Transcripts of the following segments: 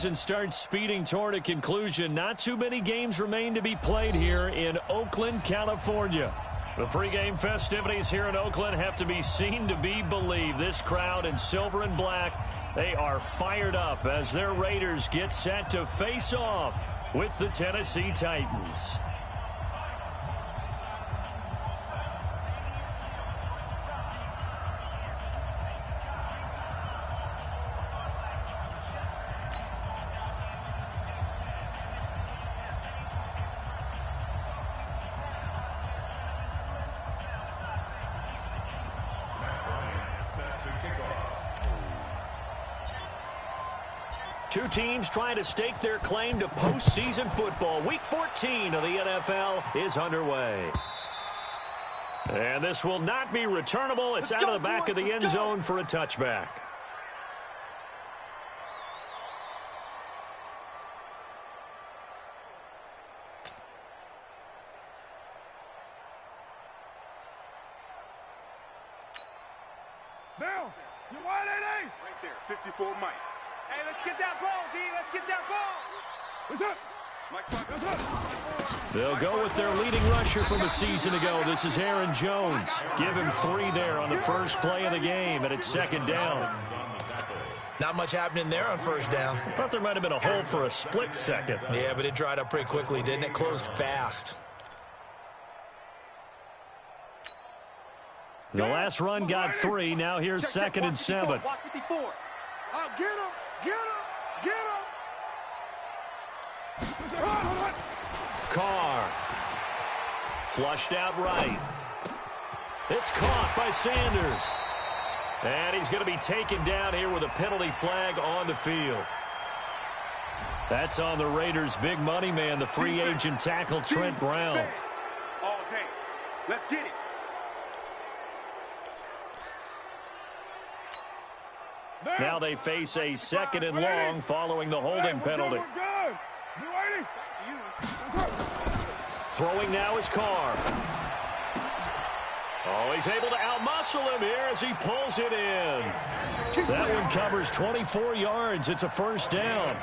season starts speeding toward a conclusion. Not too many games remain to be played here in Oakland, California. The pregame festivities here in Oakland have to be seen to be believed. This crowd in silver and black, they are fired up as their Raiders get set to face off with the Tennessee Titans. Two teams trying to stake their claim to postseason football. Week 14 of the NFL is underway. And this will not be returnable. It's out of the back of the end zone for a touchback. Now, you want it, right there, 54 Mike. Hey, let's get that ball, D. Let's get that ball. What's up? They'll go with their leading rusher from a season ago. This is Aaron Jones. Give him 3 there on the first play of the game, and it's second down. Not much happening there on first down. I thought there might have been a hole for a split second. Yeah, but it dried up pretty quickly, didn't it? Closed fast. The last run got 3. Now here's second and 7. Watch 54. Get him. Get him! Get him! Carr. Flushed out right. It's caught by Sanders. And he's going to be taken down here with a penalty flag on the field. That's on the Raiders' big money man, the free agent tackle Trent Brown. All day. Let's get it. Now they face a second and long following the holding penalty. Throwing now is Carr. Oh, he's able to outmuscle him here as he pulls it in. That one covers 24 yards. It's a first down. And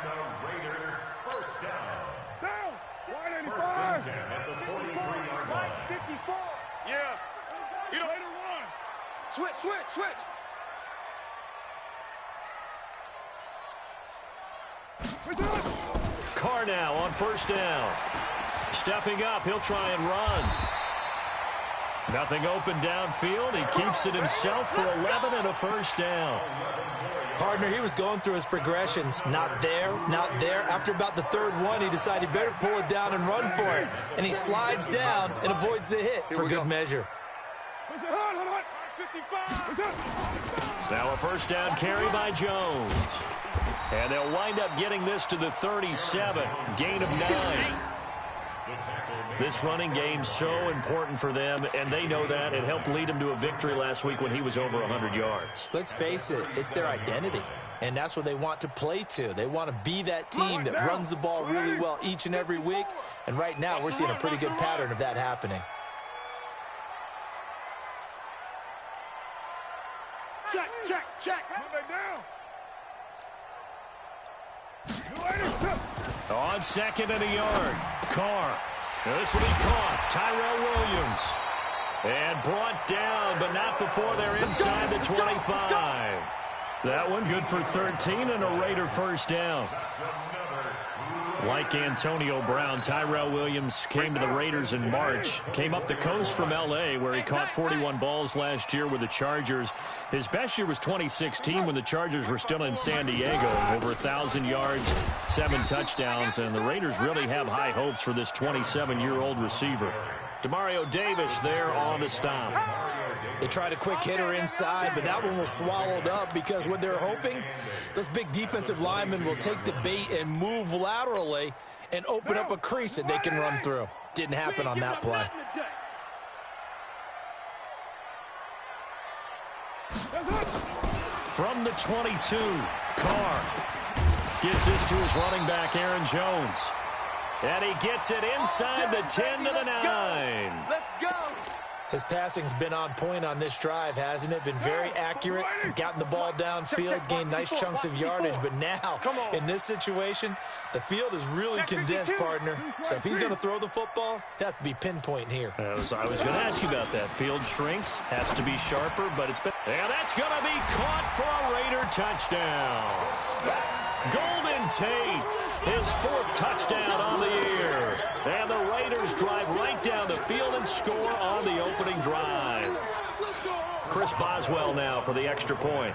the Raiders first down. First and 10 at the 43-yard line. 54. Yeah. You know, Raider one. Switch. Carr now on first down. Stepping up, he'll try and run. Nothing open downfield. He keeps it himself for 11 and a first down. Partner, he was going through his progressions. Not there, not there. After about the third one, he decided he better pull it down and run for it. And he slides down and avoids the hit for good measure. Now a first down carry by Jones. And they'll wind up getting this to the 37. Gain of 9. This running game's so important for them, and they know that. It helped lead them to a victory last week when he was over 100 yards. Let's face it, it's their identity, and that's what they want to play to. They want to be that team that runs the ball really well each and every week, and right now we're seeing a pretty good pattern of that happening. Check. Moving down. On second and a yard, Carr. Now this will be caught. Tyrell Williams. And brought down, but not before they're inside the 25. That one good for 13 and a Raider first down. Like Antonio Brown, Tyrell Williams came to the Raiders in March. Came up the coast from L.A., where he caught 41 balls last year with the Chargers. His best year was 2016 when the Chargers were still in San Diego. Over 1,000 yards, 7 touchdowns, and the Raiders really have high hopes for this 27-year-old receiver. Demario Davis there on the stop. They tried a quick hitter inside, but that one was swallowed up because what they're hoping, those big defensive linemen will take the bait and move laterally and open up a crease that they can run through. Didn't happen on that play. From the 22, Carr gives this to his running back, Aaron Jones. And he gets it inside the 10 to the 9. Let's go. His passing's been on point on this drive, hasn't it? Been very accurate, gotten the ball downfield, gained nice chunks of yardage. But now, in this situation, the field is really condensed, partner. So if he's going to throw the football, it has to be pinpoint here. I was going to ask you about that. Field shrinks, has to be sharper, but it's been... And that's going to be caught for a Raider touchdown. Golden Tate, his 4th touchdown on the year. And the Raiders drive right down the field and score on the opening drive. Chris Boswell now for the extra point.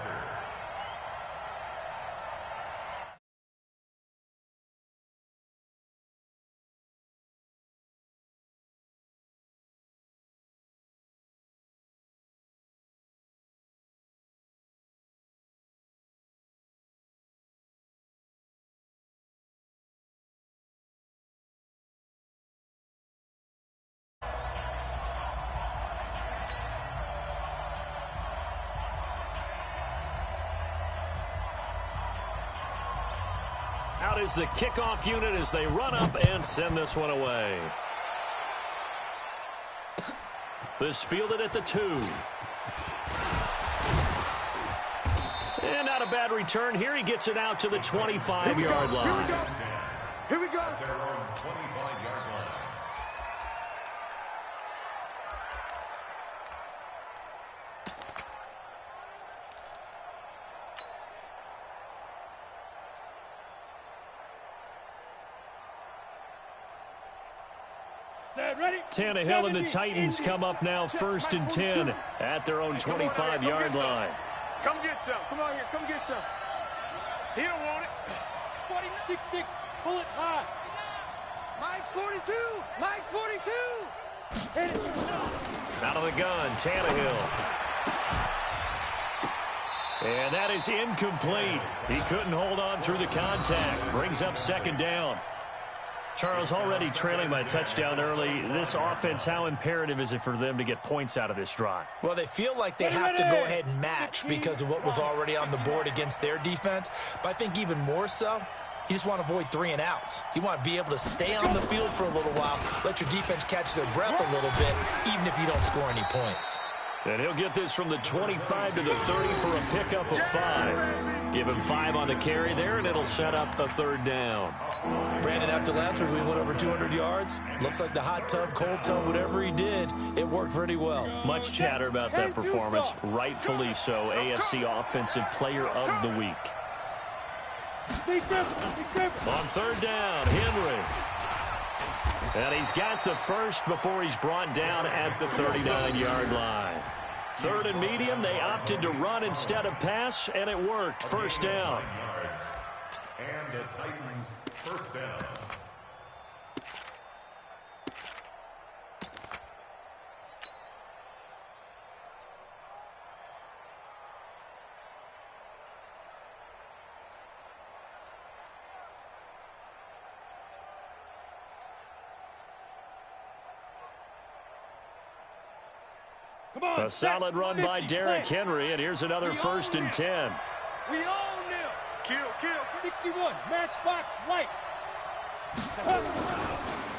Out is the kickoff unit as they run up and send this one away. This fielded at the 2. And not a bad return here. He gets it out to the 25-yard line. Here we go. Their own 25-yard line. Tannehill and the Titans come up now 1st and 10 at their own 25-yard line. Come get some. Come on here. Come get some. He don't want it. 46-6. Pull it high. Mike's 42. Mike's 42. Out of the gun, Tannehill. And that is incomplete. He couldn't hold on through the contact. Brings up 2nd down. Charles, already trailing by a touchdown early. This offense, how imperative is it for them to get points out of this drive? Well, they feel like they have to go ahead and match because of what was already on the board against their defense. But I think even more so, you just want to avoid 3 and outs. You want to be able to stay on the field for a little while, let your defense catch their breath a little bit, even if you don't score any points. And he'll get this from the 25 to the 30 for a pickup of 5. Give him 5 on the carry there, and it'll set up a 3rd down. Brandon, after last week, we went over 200 yards. Looks like the hot tub, cold tub, whatever he did, it worked pretty well. Much chatter about that performance. Rightfully so. AFC Offensive Player of the Week. On 3rd down, Henry. And he's got the first before he's brought down at the 39-yard line. 3rd and medium, they opted to run instead of pass, and it worked. 1st down. And the Titans 1st down. A solid run by Derrick Henry, and here's another 1st and 10. We own them. Kill. 61. Matchbox lights.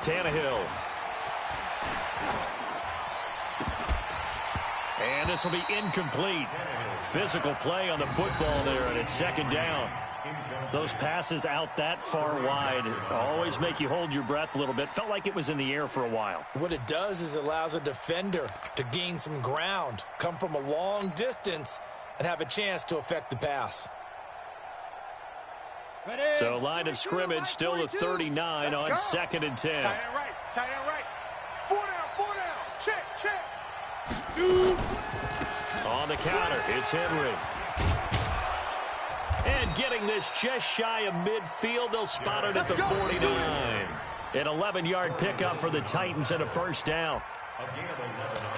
Tannehill. And this will be incomplete. Physical play on the football there, and it's 2nd down. Those passes out that far wide always make you hold your breath a little bit. Felt like it was in the air for a while. What it does is it allows a defender to gain some ground, come from a long distance, and have a chance to affect the pass. So line of scrimmage still the 39 on 2nd and 10. Tight end right. 4 down. Check. On the counter, it's Henry. And getting this just shy of midfield, they'll spot it at the 49. An 11-yard pickup for the Titans and a 1st down.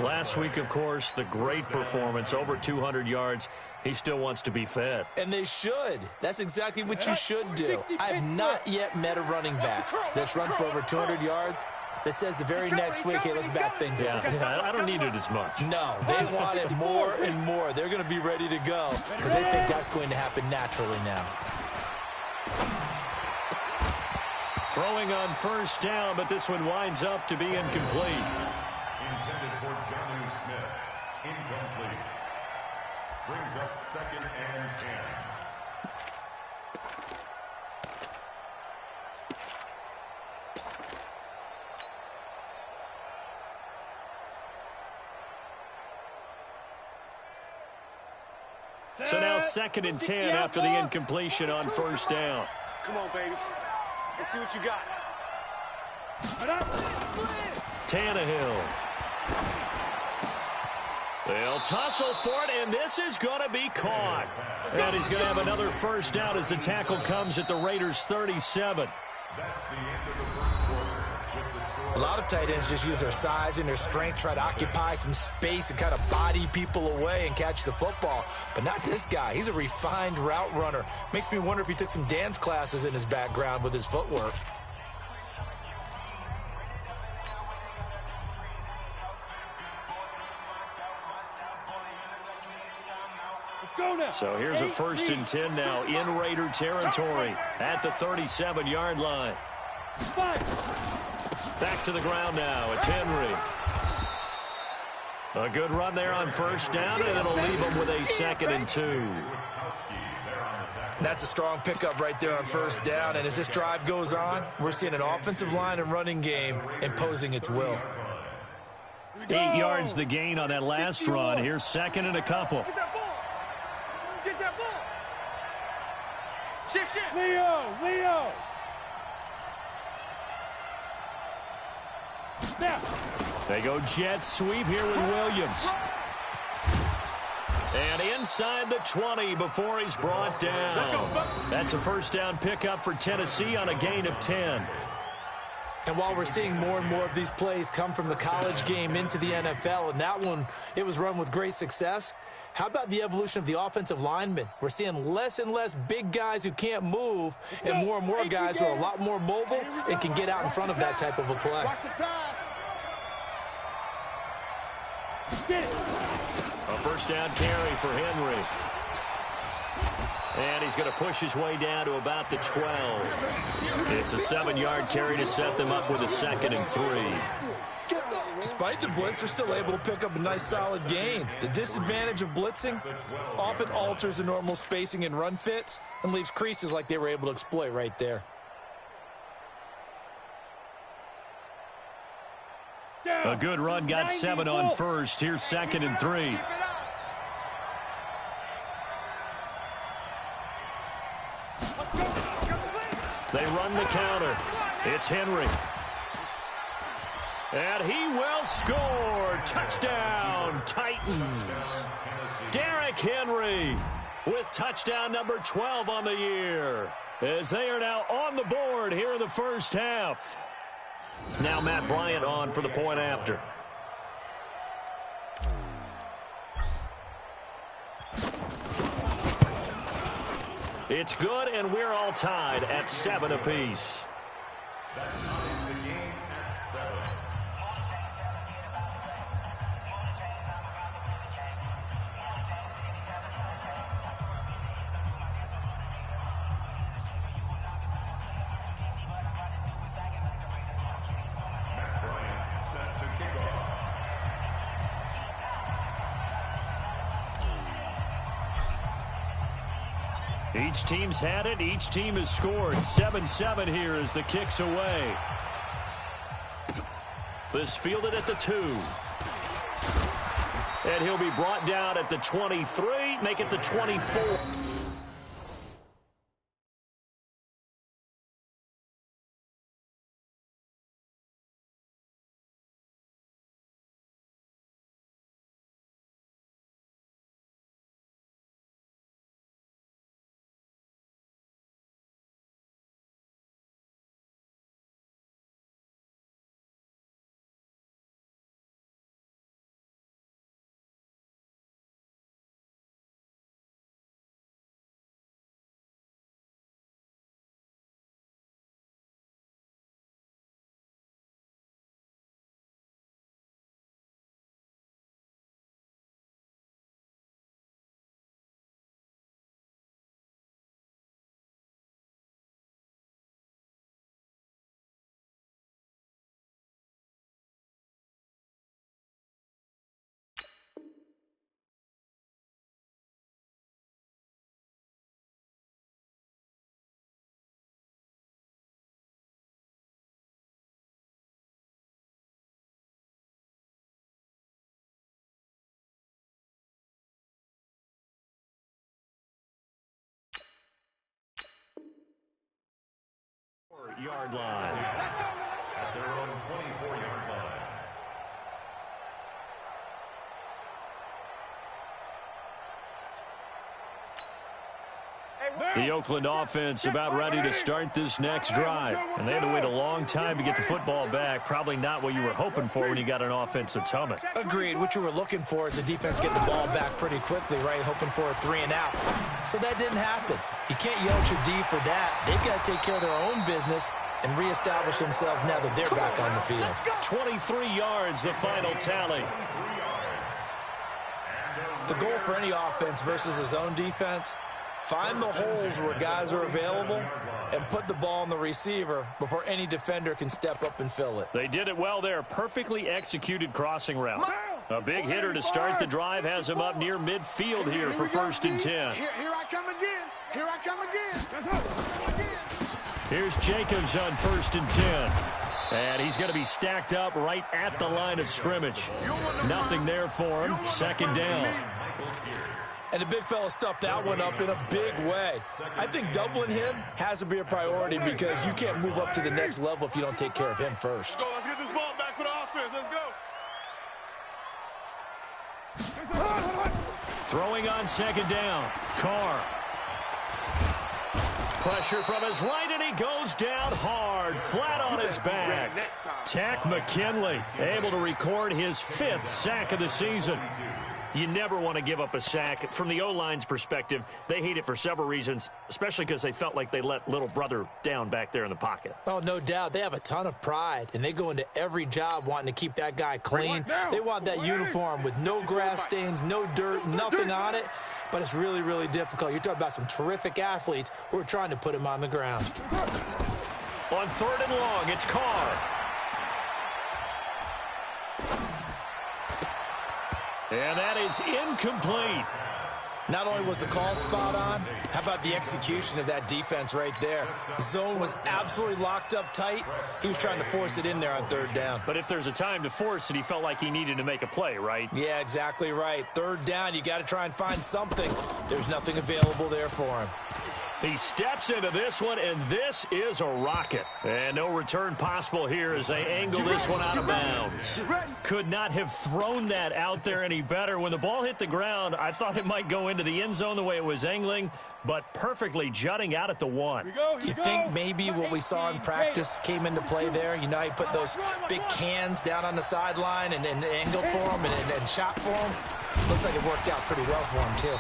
Last week, of course, the great performance, over 200 yards. He still wants to be fed. And they should. That's exactly what you should do. I have not yet met a running back that's run for over 200 yards that says the very next week, hey, let's back things up. Yeah, I don't need it as much. No, they want it more and more. They're going to be ready to go because they think that's going to happen naturally now. Throwing on 1st down, but this one winds up to be incomplete. Intended for Jonnu Incomplete. Brings up 2nd and 10. So now 2nd and 10 after the incompletion on 1st down. Come on, baby. Let's see what you got. Tannehill. They'll tussle for it, and this is going to be caught. And he's going to have another 1st down as the tackle comes at the Raiders' 37. That's the end of the first quarter. With the score. A lot of tight ends just use their size and their strength, try to occupy some space and kind of body people away and catch the football. But not this guy. He's a refined route runner. Makes me wonder if he took some dance classes in his background with his footwork. So here's a 1st and 10 now in Raider territory at the 37-yard line. Back to the ground now. It's Henry. A good run there on 1st down, and it'll leave them with a 2nd and 2. That's a strong pickup right there on 1st down, and as this drive goes on, we're seeing an offensive line and running game imposing its will. 8 yards the gain on that last run. Here's 2nd and a couple. Get that ball. Get that ball. Shift. Leo. Now. They go jet sweep here with Williams. And inside the 20 before he's brought down. That's a 1st down pickup for Tennessee on a gain of 10. And while we're seeing more and more of these plays come from the college game into the NFL, and that one, it was run with great success, how about the evolution of the offensive linemen? We're seeing less and less big guys who can't move and more guys who are a lot more mobile and can get out in front of that type of a play. Watch the pass. A 1st down carry for Henry. And he's going to push his way down to about the 12. It's a 7-yard carry to set them up with a 2nd and 3. Despite the blitz, they're still able to pick up a nice solid gain. The disadvantage of blitzing often alters the normal spacing and run fits and leaves creases like they were able to exploit right there. A good run, got 7 on 1st. Here's 2nd and 3. They run the counter. It's Henry. And he will score. Touchdown, Titans. Derrick Henry with touchdown number 12 on the year, as they are now on the board here in the 1st half. Now Matt Bryant on for the point after. It's good, and we're all tied at 7 apiece. That ties the game at 7. Matt Bryant set to kick off. Each team's had it. Each team has scored. 7-7 here as the kick's away. This fielded at the 2. And he'll be brought down at the 23, make it the 24. 24-yard line. At their own 24-yard line. The Oakland offense about ready to start this next drive. And they had to wait a long time to get the football back. Probably not what you were hoping for when you got an offense that's humming. Agreed. What you were looking for is the defense getting the ball back pretty quickly, right? Hoping for a 3-and-out. So that didn't happen. You can't yell at your D for that. They've got to take care of their own business and reestablish themselves now that they're back on the field. 23 yards, the final tally. The goal for any offense versus his own defense, find the holes where guys are available and put the ball on the receiver before any defender can step up and fill it. They did it well there. Perfectly executed crossing route. A big hitter to start the drive has him up near midfield here for 1st and 10. Here I come again. Here I come again. Here's Jacobs on 1st and 10. And he's going to be stacked up right at the line of scrimmage. Nothing there for him. 2nd down. And the big fella stuffed that one up in a big way. I think doubling him has to be a priority because you can't move up to the next level if you don't take care of him first. Let's get this ball back for the offense. Let's go. Throwing on 2nd down. Carr. Pressure from his right, and he goes down hard, flat on his back. Tack McKinley able to record his 5th sack of the season. You never want to give up a sack. From the O-line's perspective, they hate it for several reasons, especially because they felt like they let little brother down back there in the pocket. Oh, no doubt. They have a ton of pride, and they go into every job wanting to keep that guy clean. They want that uniform with no grass stains, no dirt, nothing on it. But it's really, really difficult. You're talking about some terrific athletes who are trying to put him on the ground. On 3rd and long, it's Carr. And that is incomplete. Not only was the call spot on, how about the execution of that defense right there? The zone was absolutely locked up tight. He was trying to force it in there on 3rd down. But if there's a time to force it, he felt like he needed to make a play, right? Yeah, exactly right. 3rd down, you got to try and find something. There's nothing available there for him. He steps into this one, and this is a rocket. And no return possible here as they angle this one out of bounds. Could not have thrown that out there any better. When the ball hit the ground, I thought it might go into the end zone the way it was angling, but perfectly jutting out at the 1. You think maybe what we saw in practice came into play there? You know how you put those big cans down on the sideline and angled for them and shot for them? Looks like it worked out pretty well for him, too.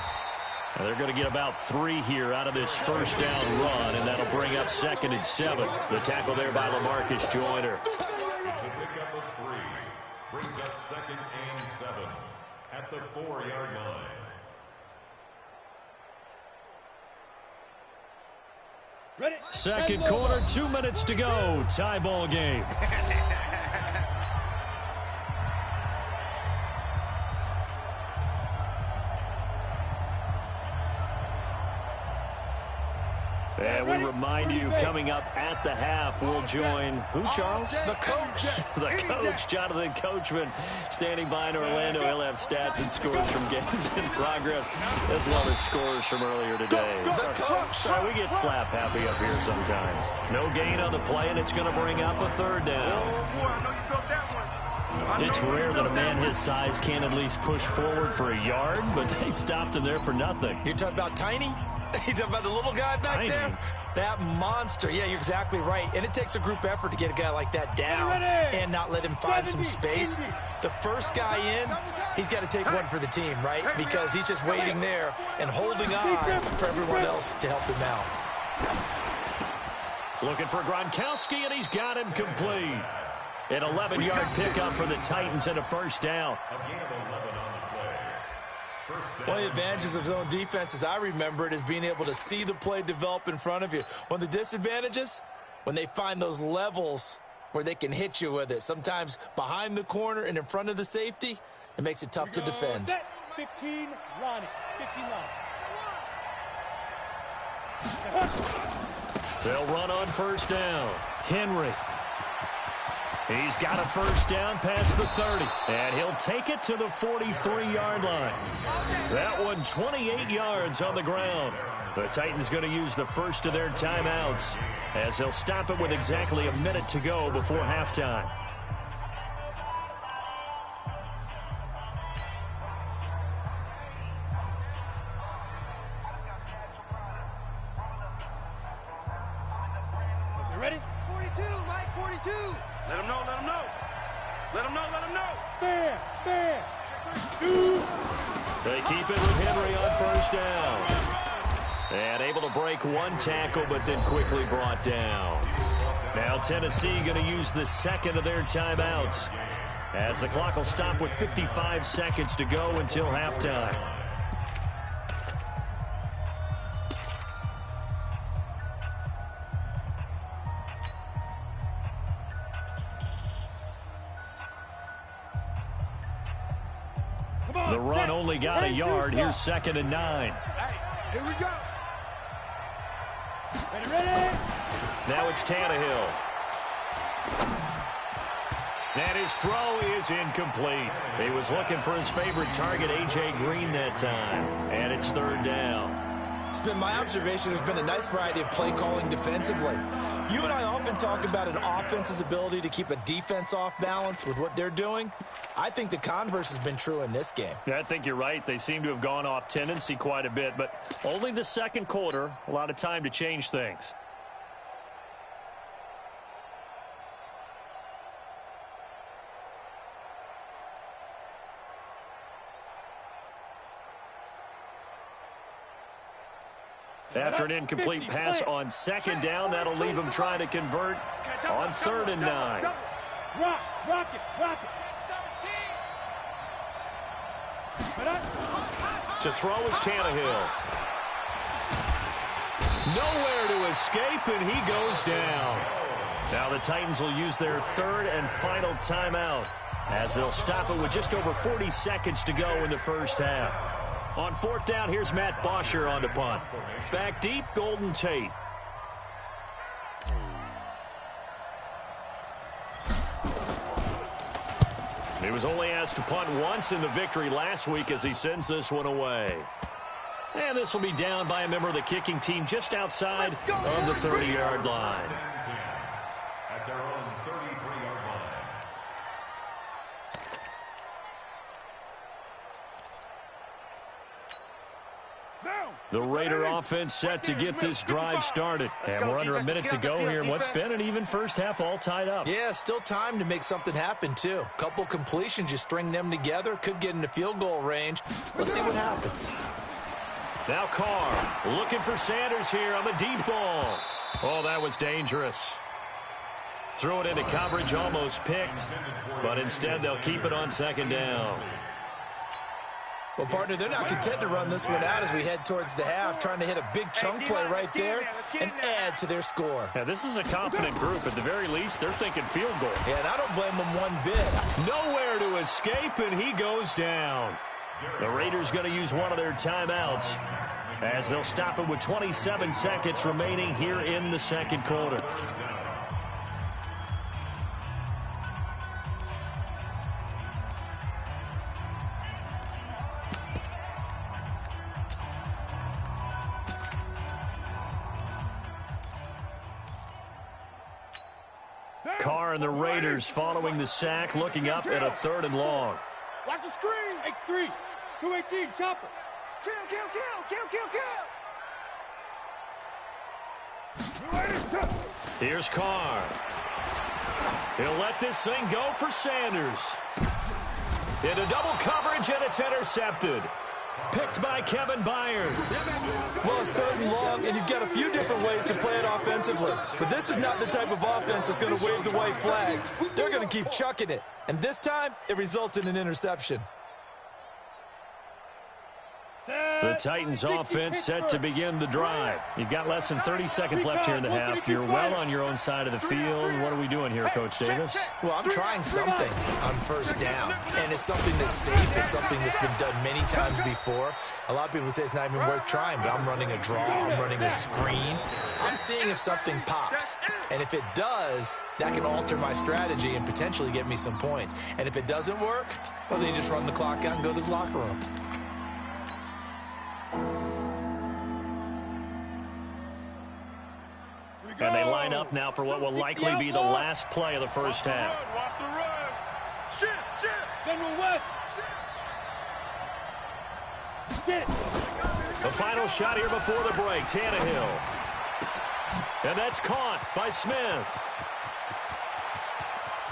Now they're going to get about 3 here out of this 1st down run, and that'll bring up 2nd and 7. The tackle there by LaMarcus Joyner. It's a pickup of 3. Brings up 2nd and 7 at the 4-yard line. Ready? 2nd quarter, 2 minutes to go. Tie ball game. And we remind you, coming up at the half, we'll join who, Charles? The coach. The coach, Jonathan Coachman, standing by in Orlando. He'll have stats and scores from games in progress, as well as scores from earlier today. The coach. Sorry, we get slap happy up here sometimes. No gain on the play, and it's going to bring up a 3rd down. Oh, boy, I know you felt that one. It's rare that a man his size can at least push forward for a yard, but they stopped him there for nothing. You're talking about Tiny? You talking about the little guy back Tiny. there? That monster. Yeah, you're exactly right. And it takes a group effort to get a guy like that down and not let him find some space. The first guy in, he's got to take one for the team, right? Because he's just waiting there and holding on for everyone else to help him out. Looking for Gronkowski, and he's got him complete. An 11-yard pickup for the Titans and a 1st down. One of the advantages of zone defense, as I remember it, is being able to see the play develop in front of you. One of the disadvantages, when they find those levels where they can hit you with it, sometimes behind the corner and in front of the safety, it makes it tough to defend. 15, Ronnie. 15 line. They'll run on 1st down. Henry. He's got a first down past the 30, and he'll take it to the 43-yard line. That one 28 yards on the ground. The Titans going to use the first of their timeouts as they'll stop it with exactly a minute to go before halftime. You ready? 42, Mike, 42. Let him know, let him know. Let him know, let him know. Fair, fair. Shoot. They keep it with Henry on first down. And able to break one tackle, but then quickly brought down. Now Tennessee going to use the second of their timeouts, as the clock will stop with 55 seconds to go until halftime. The run only got a yard. Here's 2nd and 9. Hey, here we go. Ready, ready. Now it's Tannehill. And his throw is incomplete. He was looking for his favorite target, A.J. Green, that time. And it's 3rd down. It's been my observation there's been a nice variety of play calling defensively. You and I often talk about an offense's ability to keep a defense off balance with what they're doing. I think the converse has been true in this game. Yeah, I think you're right. They seem to have gone off tendency quite a bit, but only the second quarter, a lot of time to change things. After an incomplete pass on 2nd down, that'll leave him trying to convert on 3rd and 9. Rock, rock it, rock it. To throw is Tannehill. Nowhere to escape, and he goes down. Now the Titans will use their 3rd and final timeout, as they'll stop it with just over 40 seconds to go in the first half. On 4th down, here's Matt Bosher on the punt. Back deep, Golden Tate. He was only asked to punt once in the victory last week as he sends this one away. And this will be down by a member of the kicking team just outside of the 30-yard line. At their own 33-yard line. The Raider offense set to get this drive started. And we're under a minute to go here in what's been an even first half, all tied up. Yeah, still time to make something happen, too. Couple completions, you string them together, could get into field goal range. Let's see what happens. Now Carr looking for Sanders here on the deep ball. Oh, that was dangerous. Threw it into coverage, almost picked. But instead, they'll keep it on 2nd down. Well, partner, they're not content to run this one out as we head towards the half, trying to hit a big chunk play right there and add to their score. Yeah, this is a confident group. At the very least, they're thinking field goal. Yeah, and I don't blame them one bit. Nowhere to escape, and he goes down. The Raiders going to use one of their timeouts as they'll stop it with 27 seconds remaining here in the second quarter. Carr and the Raiders following the sack, looking up at a 3rd and long. Watch the screen. X3, 218, chopper. Kill, kill, kill, kill, kill, kill. Here's Carr. He'll let this thing go for Sanders. Into double coverage, and it's intercepted. Picked by Kevin Byard. Well, it's 3rd and long, and you've got a few different ways to play it offensively. But this is not the type of offense that's going to wave the white flag. They're going to keep chucking it. And this time, it results in an interception. The Titans offense set to begin the drive. You've got less than 30 seconds left here in the half. You're well on your own side of the field. What are we doing here, Coach Davis? Well, I'm trying something on 1st down. And it's something that's safe. It's something that's been done many times before. A lot of people say it's not even worth trying, but I'm running a draw. I'm running a screen. I'm seeing if something pops. And if it does, that can alter my strategy and potentially get me some points. And if it doesn't work, well, then you just run the clock out and go to the locker room. And they line up now for what will likely be the last play of the first half. Watch the run. Shit. General West. Get it. The final shot here before the break, Tannehill. And that's caught by Smith.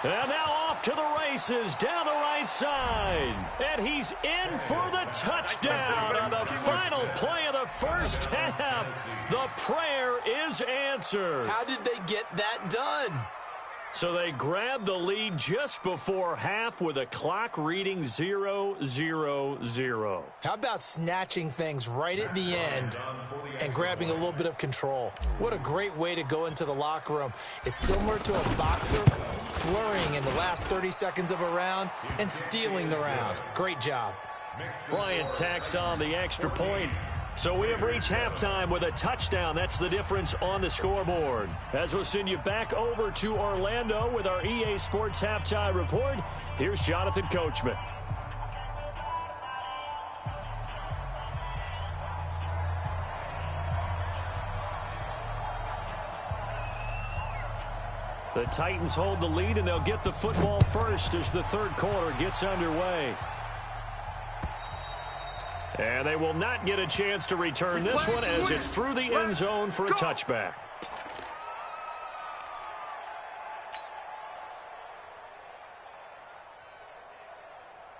And now off to the races down the right side. And he's in for the touchdown on the final play of the first half. The prayer is answered. How did they get that done? So they grabbed the lead just before half with a clock reading 0-0-0. How about snatching things right at the end and grabbing a little bit of control? What a great way to go into the locker room. It's similar to a boxer flurrying in the last 30 seconds of a round and stealing the round. Great job. Bryant tacks on the extra point. So we have reached halftime with a touchdown. That's the difference on the scoreboard. As we'll send you back over to Orlando with our EA Sports Halftime Report, here's Jonathan Coachman. The Titans hold the lead, and they'll get the football first as the third quarter gets underway. And they will not get a chance to return this one as it's through the end zone for a touchback.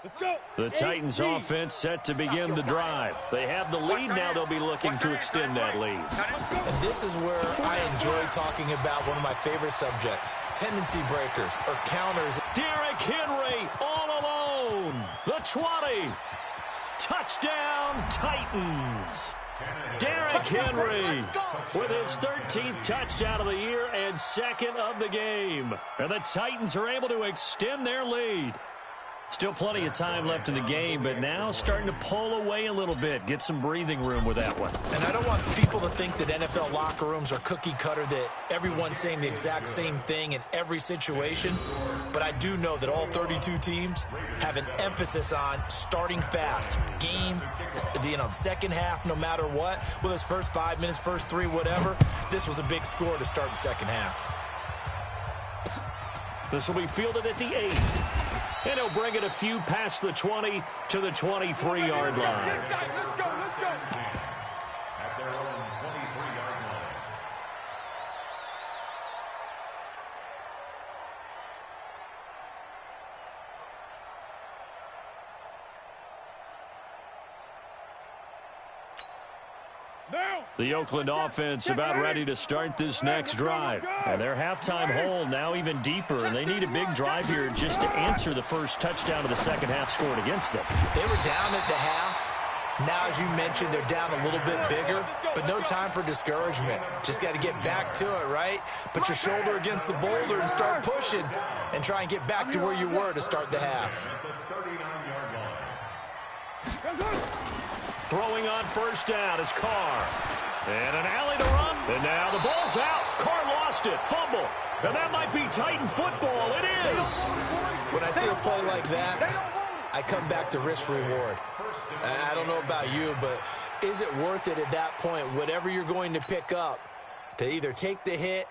Let's go. The Titans offense set to begin the drive. They have the lead. Now they'll be looking to extend that lead. And this is where I enjoy talking about one of my favorite subjects, tendency breakers or counters. Derrick Henry all alone. The 20. Touchdown, Titans. Derrick Henry with his 13th touchdown of the year and second of the game. And the Titans are able to extend their lead. Still plenty of time left in the game, but now starting to pull away a little bit. Get some breathing room with that one. And I don't want people to think that NFL locker rooms are cookie cutter, that everyone's saying the exact same thing in every situation. But I do know that all 32 teams have an emphasis on starting fast. Game, second half, no matter what. Whether it's first 5 minutes, first 3, whatever. This was a big score to start the second half. This will be fielded at the 8. And he'll bring it a few past the 20 to the 23-yard line. Let's go. At their own 23-yard line. The Oakland offense about ready to start this next drive. And their halftime hole now even deeper. And they need a big drive here just to answer the first touchdown of the second half scored against them. They were down at the half. Now, as you mentioned, they're down a little bit bigger, but no time for discouragement. Just got to get back to it, right? Put your shoulder against the boulder and start pushing and try and get back to where you were to start the half. Throwing on first down is Carr. And an alley to run. And now the ball's out. Carr lost it. Fumble. And that might be Titan football. It is. When I see a play like that, I come back to risk-reward. I don't know about you, but is it worth it at that point, whatever you're going to pick up, to either take the hit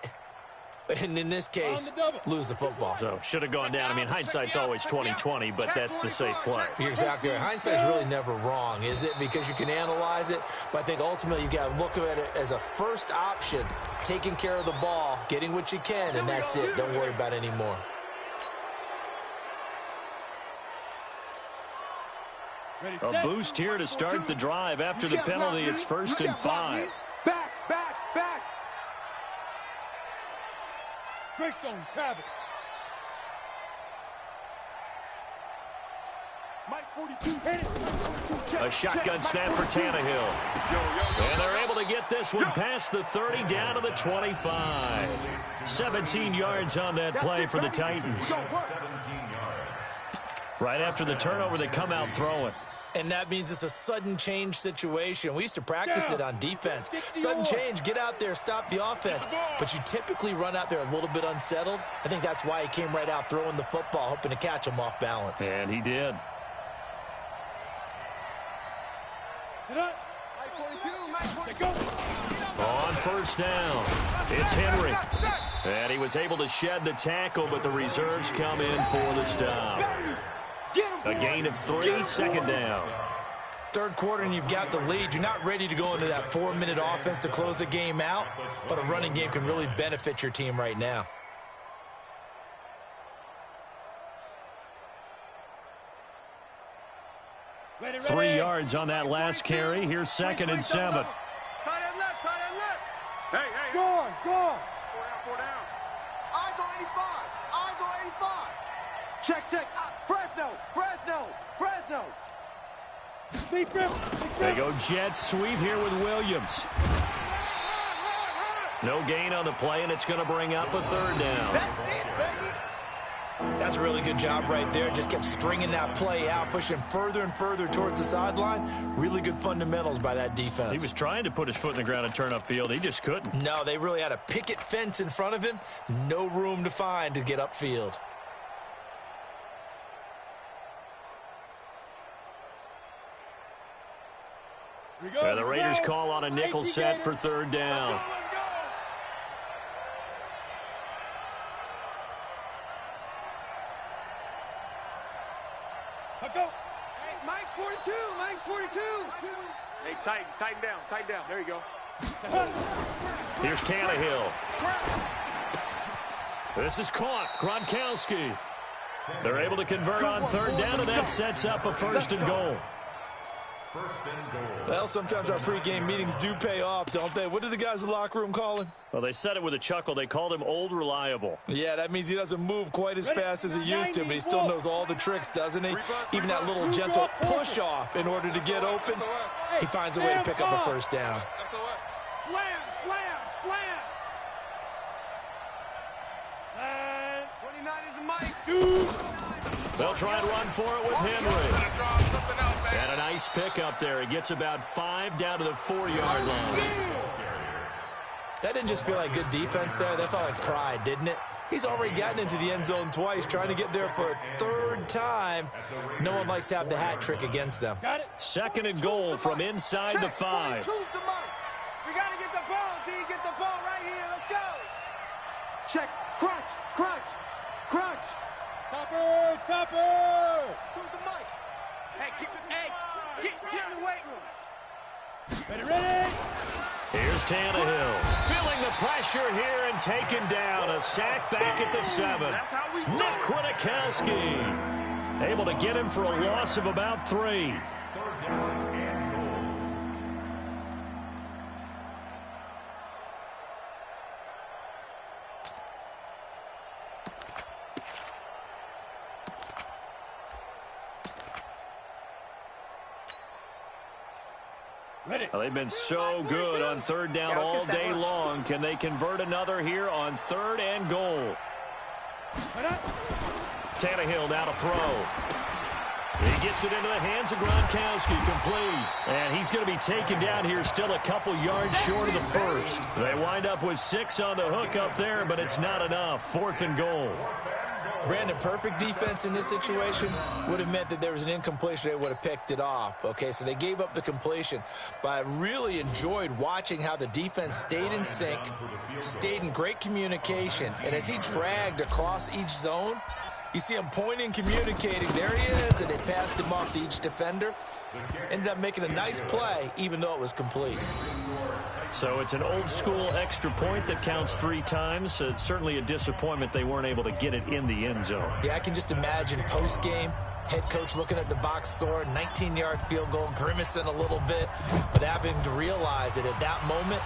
and, in this case, lose the football? So, should have gone down. I mean, hindsight's always 20/20, but that's the safe play. You're exactly right. Hindsight's really never wrong, is it? Because you can analyze it, but I think ultimately you got to look at it as a first option, taking care of the ball, getting what you can, and that's it. Don't worry about it anymore. A boost here to start the drive after the penalty. It's 1st and 5. Back. Greystone, Travis. Mike 42, hit it. A shotgun snap for Tannehill. And they're able to get this one past the 30 down to the 25. 17 yards on that play for the Titans. 17 yards. Right after the turnover, they come out throwing. And that means it's a sudden change situation. We used to practice it on defense. Sudden change, get out there, stop the offense. But you typically run out there a little bit unsettled. I think that's why he came right out throwing the football, hoping to catch him off balance. And he did. On first down, it's Henry. And he was able to shed the tackle, but the reserves come in for the stop. A gain of 3, second down. Third quarter and you've got the lead. You're not ready to go into that 4-minute offense to close the game out, but a running game can really benefit your team right now. Ready. 3 yards on that last carry. Here's 2nd and 7. Tight end left, tight end left. Hey. Score. 4 down. Eyes on 85. Eyes on 85. Check. Fresno. Deep grip. They go jet sweep here with Williams. No gain on the play, and it's going to bring up a 3rd down. That's it, baby. That's a really good job right there. Just kept stringing that play out, pushing further and further towards the sideline. Really good fundamentals by that defense. He was trying to put his foot in the ground and turn upfield. He just couldn't. No, they really had a picket fence in front of him. No room to find to get upfield. The Raiders call on a nickel set for 3rd down. Let's go. Hey, Mike's 42. Hey, tighten down. There you go. Here's Tannehill. This is caught. Gronkowski. They're able to convert on 3rd down, and that sets up a 1st and goal. Well, sometimes our pregame meetings do pay off, don't they? What do the guys in the locker room call him? Well, they said it with a chuckle. They called him Old Reliable. Yeah, that means he doesn't move quite as fast as he used to, but he still knows all the tricks, doesn't he? Even that little gentle push-off in order to get open, he finds a way to pick up a 1st down. Slam. 29 is the Mike. They'll try and run for it with Henry. And a nice pickup there. He gets about 5 down to the 4-yard line. That didn't just feel like good defense there. That felt like pride, didn't it? He's already gotten into the end zone twice, trying to get there for a 3rd time. No one likes to have the hat trick against them. 2nd and goal from inside the 5. We got to get the ball, D. Get the ball right here. Let's go. Check. Crunch. Topper. Who's the mic? Hey, get in the weight room. Ready. Here's Tannehill. Feeling the pressure here and taken down. A sack back at the 7. That's how we do Nick it. Kwiatkowski able to get him for a loss of about 3. 3rd down and goal. Well, they've been so good on 3rd down all day long. Can they convert another here on 3rd and goal? Tannehill now to throw. He gets it into the hands of Gronkowski, complete. And he's going to be taken down here still a couple yards short of the 1st. They wind up with 6 on the hook up there, but it's not enough. 4th and goal. Brandon, perfect defense in this situation would have meant that there was an incompletion. They would have picked it off. Okay, so they gave up the completion. But I really enjoyed watching how the defense stayed in sync, stayed in great communication. And as he dragged across each zone, you see him pointing, communicating. There he is, and they passed him off to each defender. Ended up making a nice play, even though it was complete. So it's an old-school extra point that counts 3 times. It's certainly a disappointment they weren't able to get it in the end zone. Yeah, I can just imagine post-game, head coach looking at the box score, 19-yard field goal, grimacing a little bit, but having to realize that at that moment,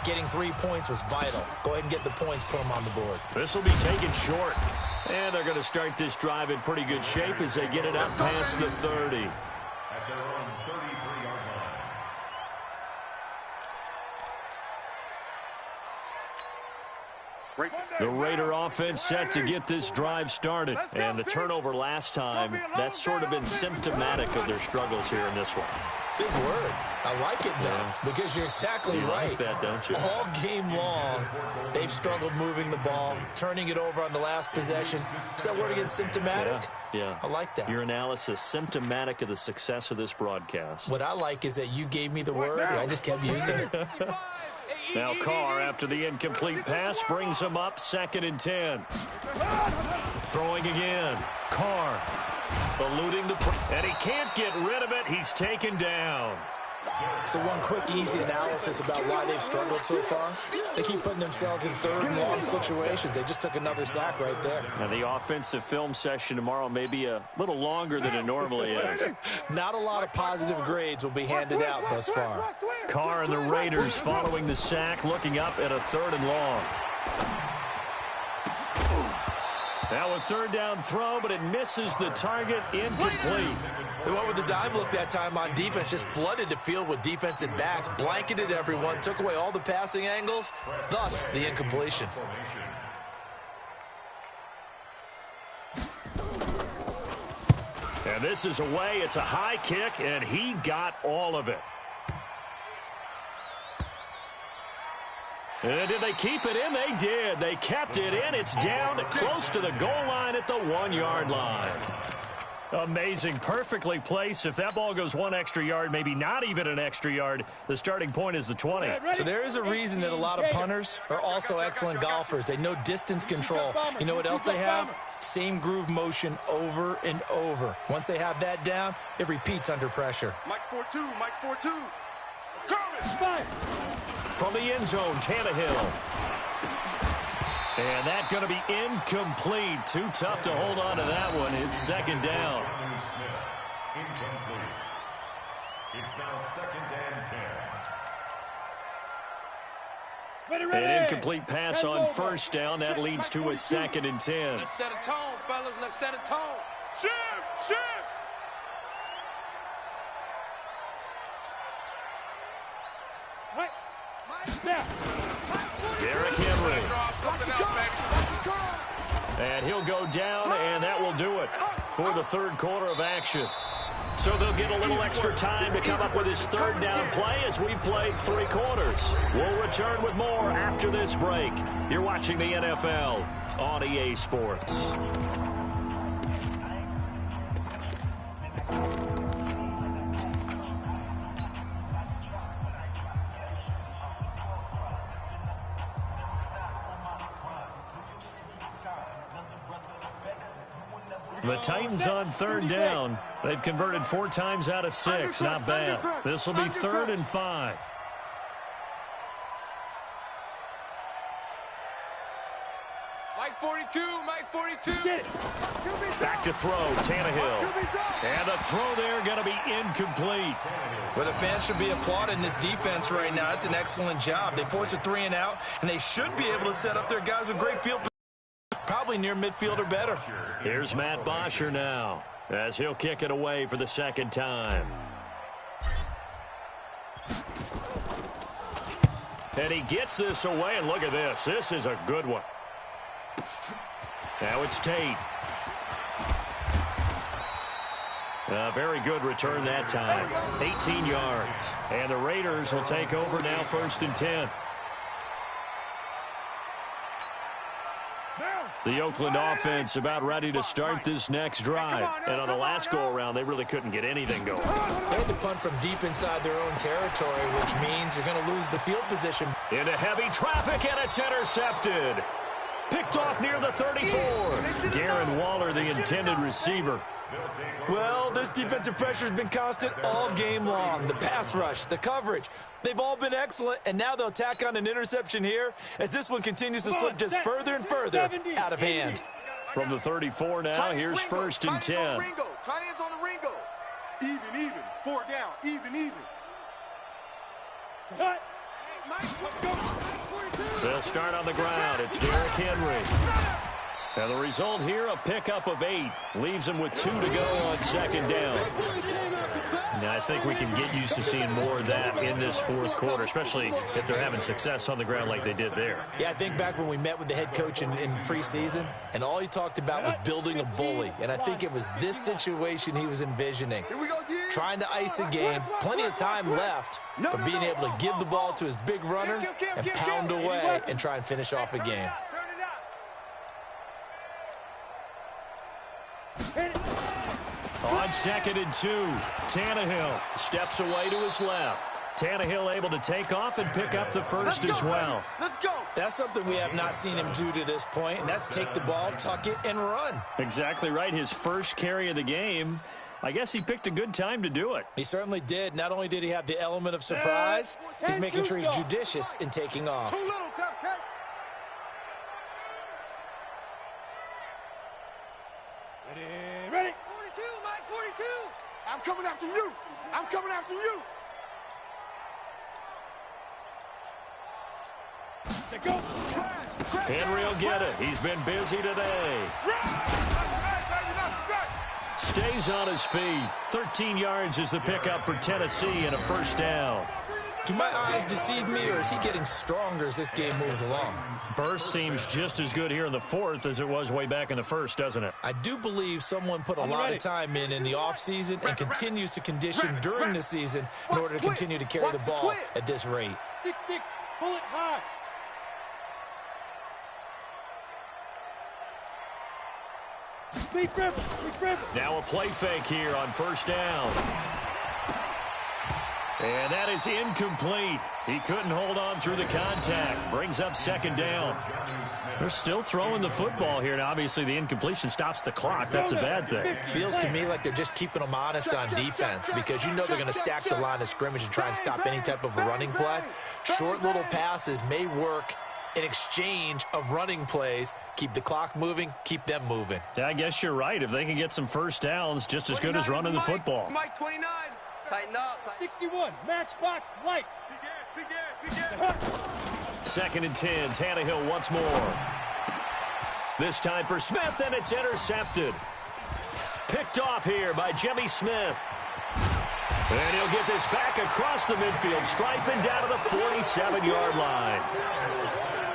getting 3 points was vital. Go ahead and get the points, put them on the board. This will be taken short. And they're going to start this drive in pretty good shape as they get it up past the 30. At their own 33-yard line. The Raider offense set to get this drive started. And the turnover last time, that's sort of been symptomatic of their struggles here in this one. Big word. I like it, though, because you're exactly right. Like that, don't you? All game long, they've struggled moving the ball, turning it over on the last possession. Is that word again, symptomatic? Yeah. I like that. Your analysis, symptomatic of the success of this broadcast. What I like is that you gave me the word, and I just kept using it. Now Carr, after the incomplete pass, brings him up 2nd and 10. Throwing again. Carr eluding the... And he can't get rid of it. He's taken down. So one quick, easy analysis about why they've struggled so far. They keep putting themselves in 3rd and long situations. They just took another sack right there. And the offensive film session tomorrow may be a little longer than it normally is. Not a lot of positive grades will be handed out thus far. Carr and the Raiders following the sack, looking up at a 3rd and long. Now a 3rd down throw, but it misses the target, incomplete. They went with the dime look that time on defense, just flooded the field with defensive backs, blanketed everyone, took away all the passing angles, thus the incompletion. And this is away. It's a high kick, and he got all of it. And did they keep it in? They did. They kept it in. It's down close to the goal line at the 1-yard line. Amazing. Perfectly placed. If that ball goes 1 extra yard, maybe not even an extra yard, the starting point is the 20. So there is a reason that a lot of punters are also excellent golfers. They know distance control. You know what else they have? Same groove motion over and over. Once they have that down, it repeats under pressure. Mike's 4-2. Mike's 4-2. From the end zone, Tannehill. And that's going to be incomplete. Too tough to hold on to that one. It's 2nd down. Incomplete. It's now 2nd and 10. An incomplete pass on 1st down. That leads to a 2nd and 10. Let's set a tone, fellas. Let's set a tone. Shift. Derrick Henry. And he'll go down, and that will do it for the 3rd quarter of action. So they'll get a little extra time to come up with his 3rd down play as we've played 3 quarters. We'll return with more after this break. You're watching the NFL on EA Sports. The Titans on 3rd down. They've converted 4 times out of 6. Not bad. This will be 3rd and 5. Mike 42, Mike 42. Back to throw, Tannehill. And the throw there going to be incomplete. Well, the fans should be applauding this defense right now. It's an excellent job. They forced a 3 and out, and they should be able to set up their guys with great field position. Probably near midfield or better. Here's Matt Bosher now as he'll kick it away for the 2nd time. And he gets this away, and look at this. This is a good one. Now it's Tate. A very good return that time. 18 yards. And the Raiders will take over now 1st and 10. The Oakland offense about ready to start this next drive. And on the last go-around, they really couldn't get anything going. They had to punt from deep inside their own territory, which means you're going to lose the field position. Into heavy traffic, and it's intercepted. Picked off near the 34. Darren Waller, the intended receiver. Well, this defensive pressure has been constant all game long. The pass rush, the coverage, they've all been excellent, and now they'll tack on an interception here as this one continues to slip just further and further out of hand. From the 34 now, here's 1st and 10. Tight ends on the Ringo. Even. 4 down. Even. They'll start on the ground. It's Derrick Henry. And the result here, a pickup of 8. Leaves him with 2 to go on second down. Now, I think we can get used to seeing more of that in this fourth quarter, especially if they're having success on the ground like they did there. Yeah, I think back when we met with the head coach in preseason, and all he talked about was building a bully. And I think it was this situation he was envisioning. Trying to ice a game, plenty of time left, but being able to give the ball to his big runner and pound away and try and finish off a game. On 2nd and 2, Tannehill steps away to his left. Tannehill able to take off and pick up the first as well. Let's go. That's something we have not seen him do to this point, and that's take the ball, tuck it, and run. Exactly right. His first carry of the game. I guess he picked a good time to do it. He certainly did. Not only did he have the element of surprise, he's making sure he's judicious in taking off. Too little, Cupcake. Ready? 42, Mike, 42. I'm coming after you. I'm coming after you. Let go. Henry will get it. He's been busy today. Stays on his feet. 13 yards is the pickup for Tennessee and a first down. Do my eyes deceive me, or is he getting stronger as this game moves along? Burst seems just as good here in the fourth as it was way back in the first, doesn't it? I do believe someone put a lot of time in the offseason and continues to condition during the season in order to continue to carry the ball at this rate. 6-6. Pull it high. Deep river. Deep river. Now a play fake here on first down. And that is incomplete. He couldn't hold on through the contact. Brings up second down. They're still throwing the football here. And obviously the incompletion stops the clock. That's a bad thing. Feels to me like they're just keeping them honest on defense, because you know they're going to stack the line of scrimmage and try and stop any type of a running play. Short little passes may work in exchange of running plays. Keep the clock moving, keep them moving. Yeah, I guess you're right. If they can get some first downs, just as good as running the football. Mike, 29. Tighten up. 61. Matchbox lights. Begin. 2nd and 10. Tannehill once more. This time for Smith, and it's intercepted. Picked off here by Jimmy Smith. And he'll get this back across the midfield stripe and down to the 47-yard line.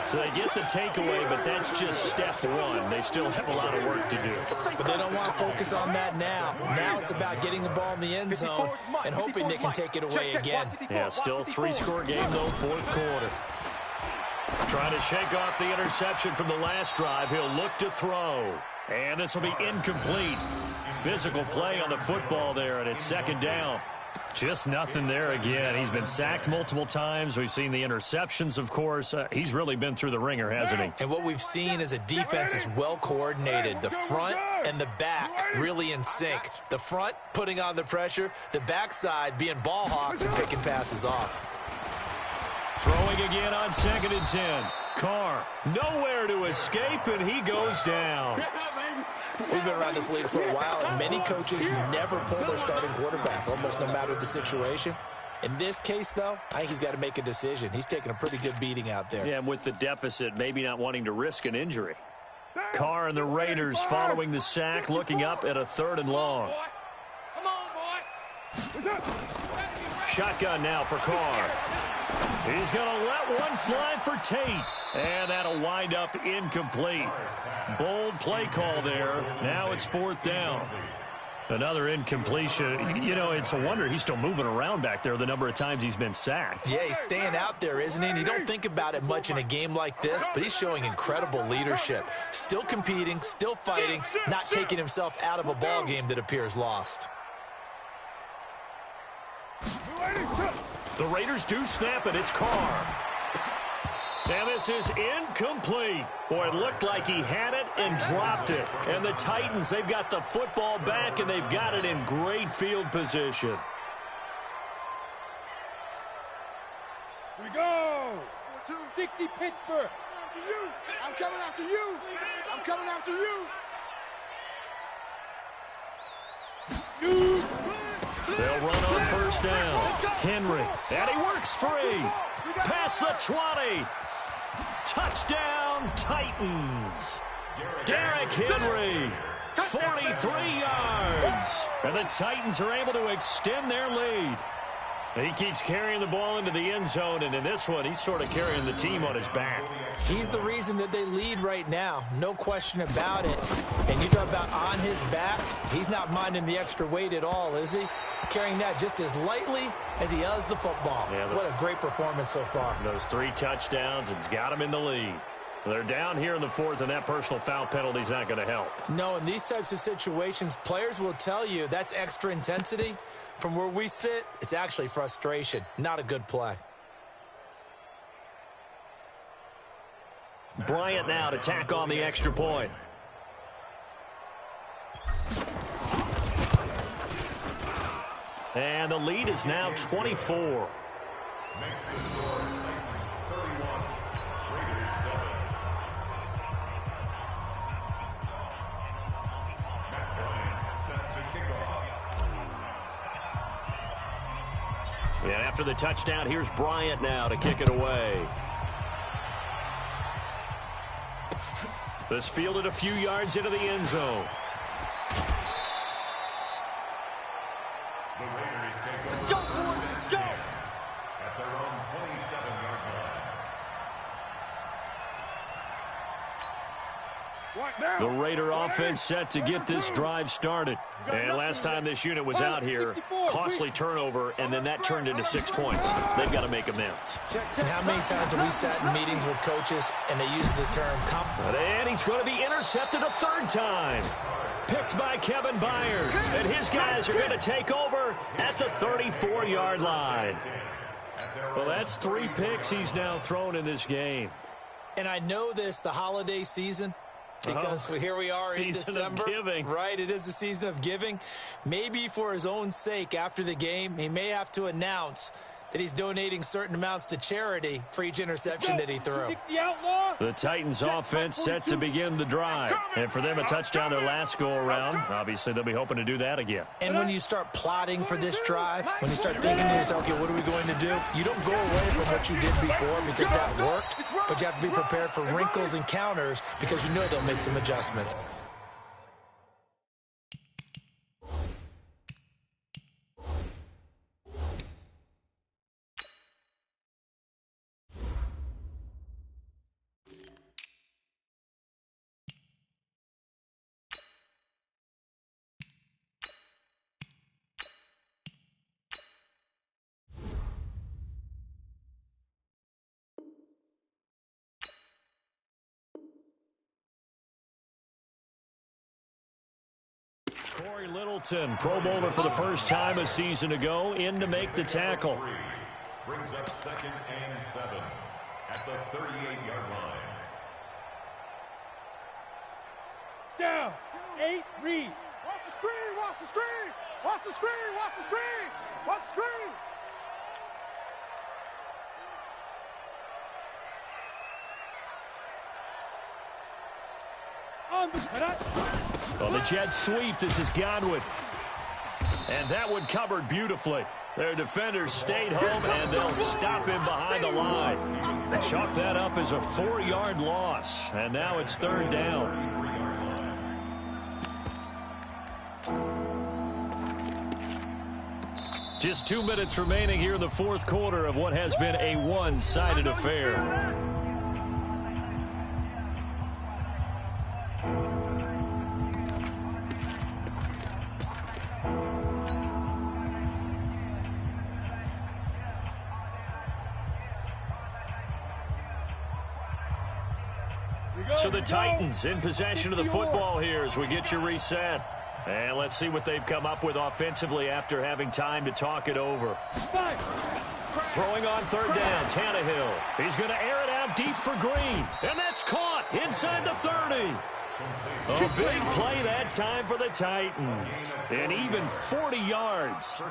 So they get the takeaway, but that's just step one. They still have a lot of work to do. But they don't want to focus on that now. Now it's about getting the ball in the end zone and hoping they can take it away again. Yeah, still a 3-score game, though, fourth quarter. Trying to shake off the interception from the last drive. He'll look to throw. And this will be incomplete. Physical play on the football there, and it's second down. Just nothing there again. He's been sacked multiple times. We've seen the interceptions, of course. He's really been through the ringer, hasn't he? And what we've seen is a defense that's well coordinated. The front and the back really in sync. The front putting on the pressure. The backside being ball hawks and picking passes off. Throwing again on 2nd and 10. Carr, nowhere to escape, and he goes down. We've been around this league for a while, and many coaches never pull their starting quarterback, almost no matter the situation. In this case, though, I think he's got to make a decision. He's taking a pretty good beating out there. Yeah, and with the deficit, maybe not wanting to risk an injury. Carr and the Raiders following the sack, looking up at a 3rd and long. Come on, boy. Shotgun now for Carr. He's going to let one fly for Tate. And that'll wind up incomplete. Bold play call there. Now it's 4th down. Another incompletion. You know, it's a wonder he's still moving around back there the number of times he's been sacked. Yeah, he's staying out there, isn't he? And you don't think about it much in a game like this, but he's showing incredible leadership. Still competing, still fighting, not taking himself out of a ball game that appears lost. The Raiders do snap it. It's Carr. And this is incomplete. Boy, it looked like he had it and dropped it. And the Titans, they've got the football back, and they've got it in great field position. Here we go. 60 Pittsburgh. I'm coming after you. I'm coming after you. Shoot. They'll run on first down. Henry, and he works free. Past the 20. Touchdown, Titans. Derrick Henry, 43 yards. And the Titans are able to extend their lead. He keeps carrying the ball into the end zone, and in this one, he's sort of carrying the team on his back. He's the reason that they lead right now. No question about it. And you talk about on his back, he's not minding the extra weight at all, is he? Carrying that just as lightly as he does the football. Yeah, what a great performance so far. Those 3 touchdowns, it's got him in the lead. They're down here in the 4th, and that personal foul penalty is not going to help. No, in these types of situations, players will tell you that's extra intensity. From where we sit, it's actually frustration. Not a good play. Bryant now to tack on the extra point. And the lead is now 24. Makes the score 31. Raiders 7. Matt Bryant set to kick off. And after the touchdown, here's Bryant now to kick it away. This fielded a few yards into the end zone. The Raiders take over. Let's go, boys. Let's go. At their own 27-yard line. The Raider offense set to get this drive started. And last time this unit was out here, costly turnover, and then that turned into 6 points. They've got to make amends. And how many times have we sat in meetings with coaches and they use the term And he's going to be intercepted a 3rd time. Picked by Kevin Byers. And his guys are going to take over at the 34-yard line. Well, that's 3 picks he's now thrown in this game. And I know this, the holiday season, because here we are in December. Right, it is the season of giving. Maybe for his own sake after the game, he may have to announce that he's donating certain amounts to charity for each interception that he threw. The Titans offense set to begin the drive. And for them, a touchdown their last go-around. Obviously, they'll be hoping to do that again. And when you start plotting for this drive, when you start thinking to yourself, okay, what are we going to do? You don't go away from what you did before because that worked, but you have to be prepared for wrinkles and counters because you know they'll make some adjustments. Corey Littleton, Pro Bowler for the first time a season ago, in to make the tackle. Brings up 2nd and 7 at the 38-yard line. Down. 8, read. Watch the screen, watch the screen, watch the screen, watch the screen, watch the screen. On the cut. Well, the jet sweep, this is Godwin. And that one covered beautifully. Their defenders stayed home, and they'll stop him behind the line. Chalk that up as a 4-yard loss. And now it's 3rd down. Just 2 minutes remaining here in the 4th quarter of what has been a one-sided affair. So the Titans in possession of the football here as we get you reset. And let's see what they've come up with offensively after having time to talk it over. Throwing on 3rd down, Tannehill. He's going to air it out deep for Green. And that's caught inside the 30. A big play that time for the Titans. And even 40 yards.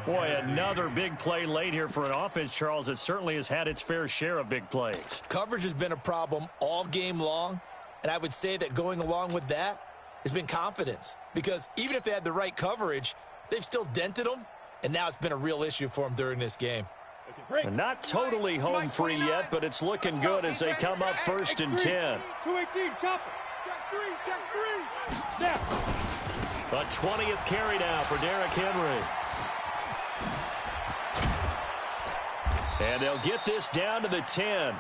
Boy, another big play late here for an offense, Charles, that certainly has had its fair share of big plays. Coverage has been a problem all game long. And I would say that going along with that has been confidence. Because even if they had the right coverage, they've still dented them. And now it's been a real issue for them during this game. And not totally home free yet, but it's looking good as they come up 1st and 10. 218, chopper. Check three. Snap. A 20th carry now for Derrick Henry. And they'll get this down to the 10.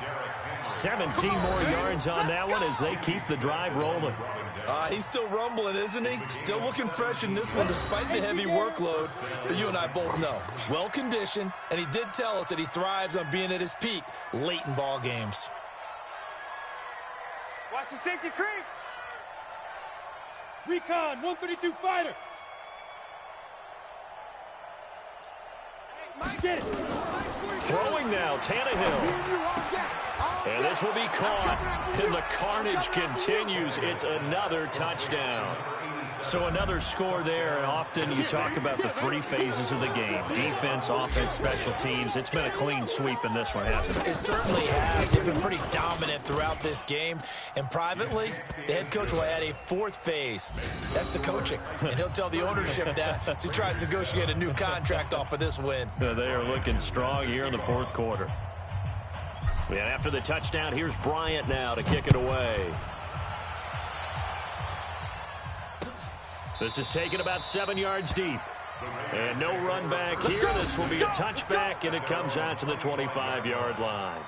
17 more yards on that one as they keep the drive rolling. He's still rumbling, isn't he? Still looking fresh in this one despite the heavy workload. But you and I both know, well-conditioned, and he did tell us that he thrives on being at his peak late in ball games. Watch the safety creep. Recon, 132 fighter. Get it. Throwing now, Tannehill. And this will be caught, and the carnage continues. It's another touchdown. So another score there, and often you talk about the three phases of the game. Defense, offense, special teams. It's been a clean sweep in this one, hasn't it? It certainly has. They've been pretty dominant throughout this game. And privately, the head coach will add a fourth phase. That's the coaching. And he'll tell the ownership that as he tries to negotiate a new contract off of this win. They are looking strong here in the fourth quarter. And after the touchdown, here's Bryant now to kick it away. This is taken about 7 yards deep. And no run back here. This will be a touchback, and it comes out to the 25-yard line.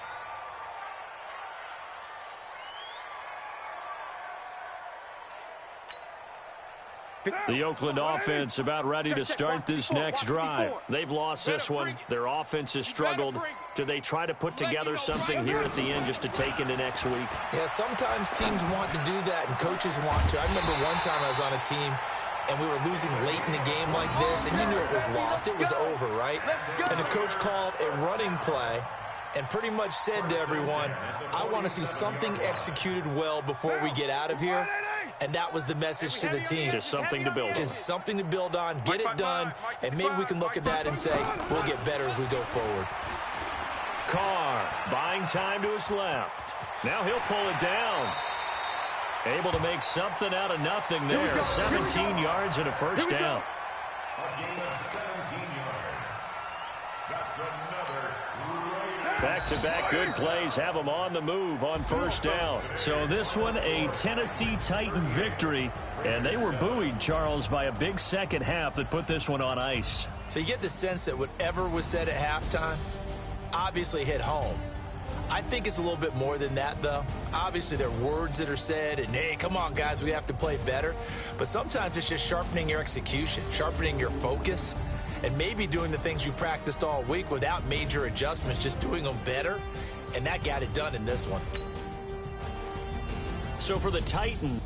The Oakland offense about ready to start this next drive. They've lost this one. Their offense has struggled. Do they try to put together something here at the end just to take into next week? Yeah, sometimes teams want to do that and coaches want to. I remember one time I was on a team and we were losing late in the game like this, and you knew it was lost. It was over, right? And the coach called a running play and pretty much said to everyone, I want to see something executed well before we get out of here. And that was the message to the team. Just something to build on. Just something to build on, get it done, and maybe we can look at that and say, we'll get better as we go forward. Carr buying time to his left. Now he'll pull it down. Able to make something out of nothing there. 17 yards and a first down. A gain of 17 yards. That's another Back-to-back good plays have them on the move on first down. So this one, a Tennessee Titan victory. And they were buoyed, Charles, by a big second half that put this one on ice. So you get the sense that whatever was said at halftime obviously hit home. I think it's a little bit more than that, though. Obviously, there are words that are said, and, hey, come on, guys, we have to play better. But sometimes it's just sharpening your execution, sharpening your focus, and maybe doing the things you practiced all week without major adjustments, just doing them better. And that got it done in this one. So for the Titans,